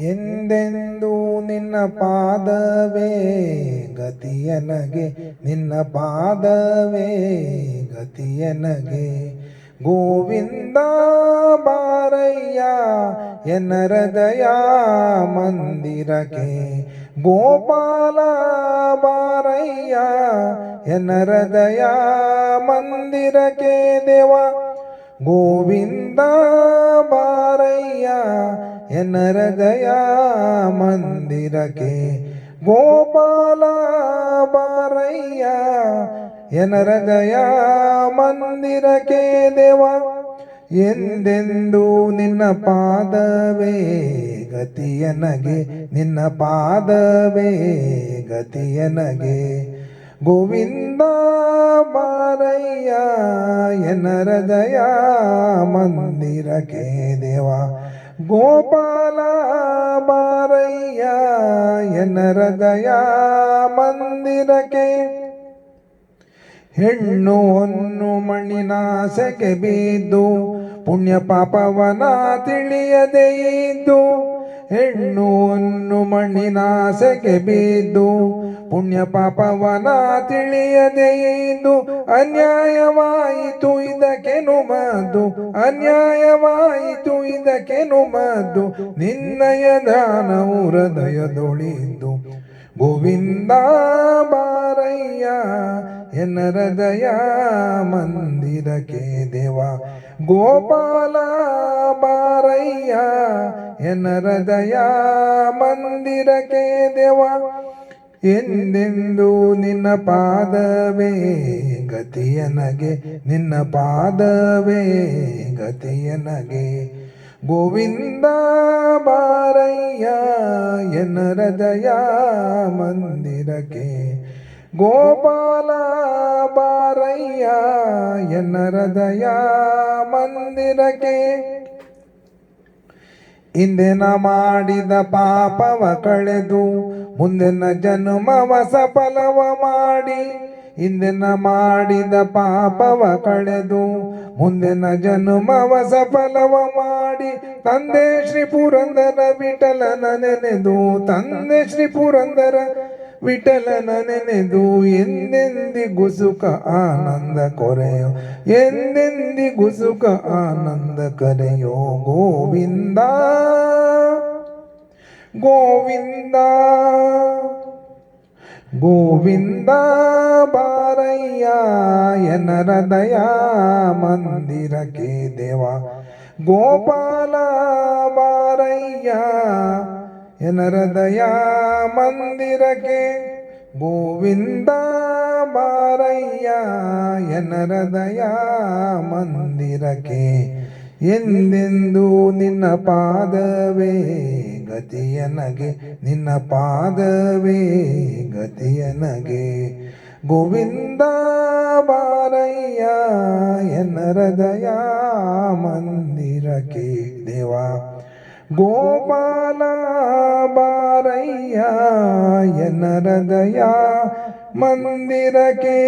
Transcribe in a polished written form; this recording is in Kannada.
ಎಂದೆಂದೂ ನಿನ್ನ ಪಾದವೇ ಗತಿಯನಗೆ, ನಿನ್ನ ಪಾದವೇ ಗತಿಯನಗೆ. ಗೋವಿಂದ ಬಾರಯ್ಯ ಎನ್ನ ಹೃದಯ ಮಂದಿರಕ್ಕೆ, ಗೋಪಾಲ ಬಾರಯ್ಯ ಎನ್ನ ಹೃದಯ ಮಂದಿರಕ್ಕೆ ದೇವ. ಗೋವಿಂದ ಬಾರಯ್ಯ ಎನ್ನ ಹೃದಯ ಮಂದಿರಕ್ಕೆ, ಗೋಪಾಲ ಬಾರಯ್ಯ ಎನ್ನ ಹೃದಯ ಮಂದಿರಕ್ಕೆ ದೇವ. ಎಂದೆಂದೂ ನಿನ್ನ ಪಾದವೇ ಗತಿಯನಗೆ, ನಿನ್ನ ಪಾದವೇ ಗತಿಯನಗೆ. ಗೋವಿಂದ ಬಾರಯ್ಯ ಎನ್ನ ಹೃದಯ ಮಂದಿರಕ್ಕೆ ದೇವ. ಗೋಪಾಲ ಬಾರಯ್ಯ ಎನ್ನ ಹೃದಯ ಮಂದಿರಕ್ಕೆ. ಹೆಣ್ಣು ಹೊನ್ನು ಮಣ್ಣಿನಾಸೆಗೆ ಬಿದ್ದು ಪುಣ್ಯ ಪಾಪವನ ತಿಳಿಯದೆ ಇದ್ದು, ಹೆಣ್ಣು ಹೊನ್ನು ಮಣ್ಣಿನಾಸೆಗೆ ಬಿದ್ದು ಪುಣ್ಯ ಪಾಪವನ ತಿಳಿಯದೆ ಇದ್ದು, ಅನ್ಯಾಯವಾಯಿತು ಇದಕ್ಕೇನು ಮದ್ದು, ಅನ್ಯಾಯವಾಯಿತು ಇದಕ್ಕೇನು ಮದ್ದು, ನಿನ್ನಯ ದಾನವು ಹೃದಯದೊಳಿದ್ದು. ಗೋವಿಂದ ಬಾರಯ್ಯ ಎನ್ನ ಹೃದಯ ಮಂದಿರಕ್ಕೆ ದೇವ. ಗೋಪಾಲ ಬಾರಯ್ಯ ಎನ್ನ ಹೃದಯ ಮಂದಿರಕ್ಕೆ ದೇವ. ಎಂದೆಂದೂ ನಿನ್ನ ಪಾದವೇ ಗತಿಯನಗೆ, ನಿನ್ನ ಪಾದವೇ ಗತಿಯನಗೆ. ಗೋವಿಂದ ಬಾರಯ್ಯ ಎನ್ನ ಹೃದಯ ಮಂದಿರಕ್ಕೆ, ಗೋಪಾಲ ಬಾರಯ್ಯ ಎನ್ನ ಹೃದಯ ಮಂದಿರಕ್ಕೆ. ಹಿಂದೆನ ಮಾಡಿದ ಪಾಪವ ಕಳೆದು ಮುಂದಿನ ಜನ್ಮವ ಸಫಲವ ಮಾಡಿ, ಹಿಂದೆನ ಮಾಡಿದ ಪಾಪವ ಕಳೆದು ಮುಂದಿನ ಜನ್ಮವ ಸಫಲವ ಮಾಡಿ, ತಂದೆ ಶ್ರೀ ಪುರಂದರ ವಿಠಲನ ನೆನೆದು, ತಂದೆ ಶ್ರೀ ಪುರಂದರ ವಿಠಲನ ನೆನೆದು, ಎಂದೆಂದಿಗೂ ಸುಖ ಆನಂದ ಕೊರೆಯೋ, ಎಂದೆಂದಿಗೂ ಸುಖ ಆನಂದ ಕರೆಯೋ. ಗೋವಿಂದ ಗೋವಿಂದ ಗೋವಿಂದ ಬಾರಯ್ಯ ಎನ್ನ ಹೃದಯ ಮಂದಿರಕ್ಕೆ ದೇವ. ಗೋಪಾಲ ಬಾರಯ್ಯ ಎನ್ನ ಹೃದಯ ಮಂದಿರಕ್ಕೆ. ಗೋವಿಂದ ಬಾರಯ್ಯ ಎನ್ನ ಹೃದಯ ಮಂದಿರಕ್ಕೆ. ಎಂದೆಂದೂ ನಿನ್ನ ಪಾದವೇ ಗತಿಯನಗೆ, ನಿನ್ನ ಪಾದವೇ ಗತಿಯನಗೆ. ಗೋವಿಂದ ಬಾರಯ್ಯ ಎನ್ನ ಹೃದಯ ಮಂದಿರಕ್ಕೆ ದೇವ. ಗೋಪಾಲ ಬಾರಯ್ಯ ಎನ್ನ ಹೃದಯ ಮಂದಿರಕ್ಕೆ.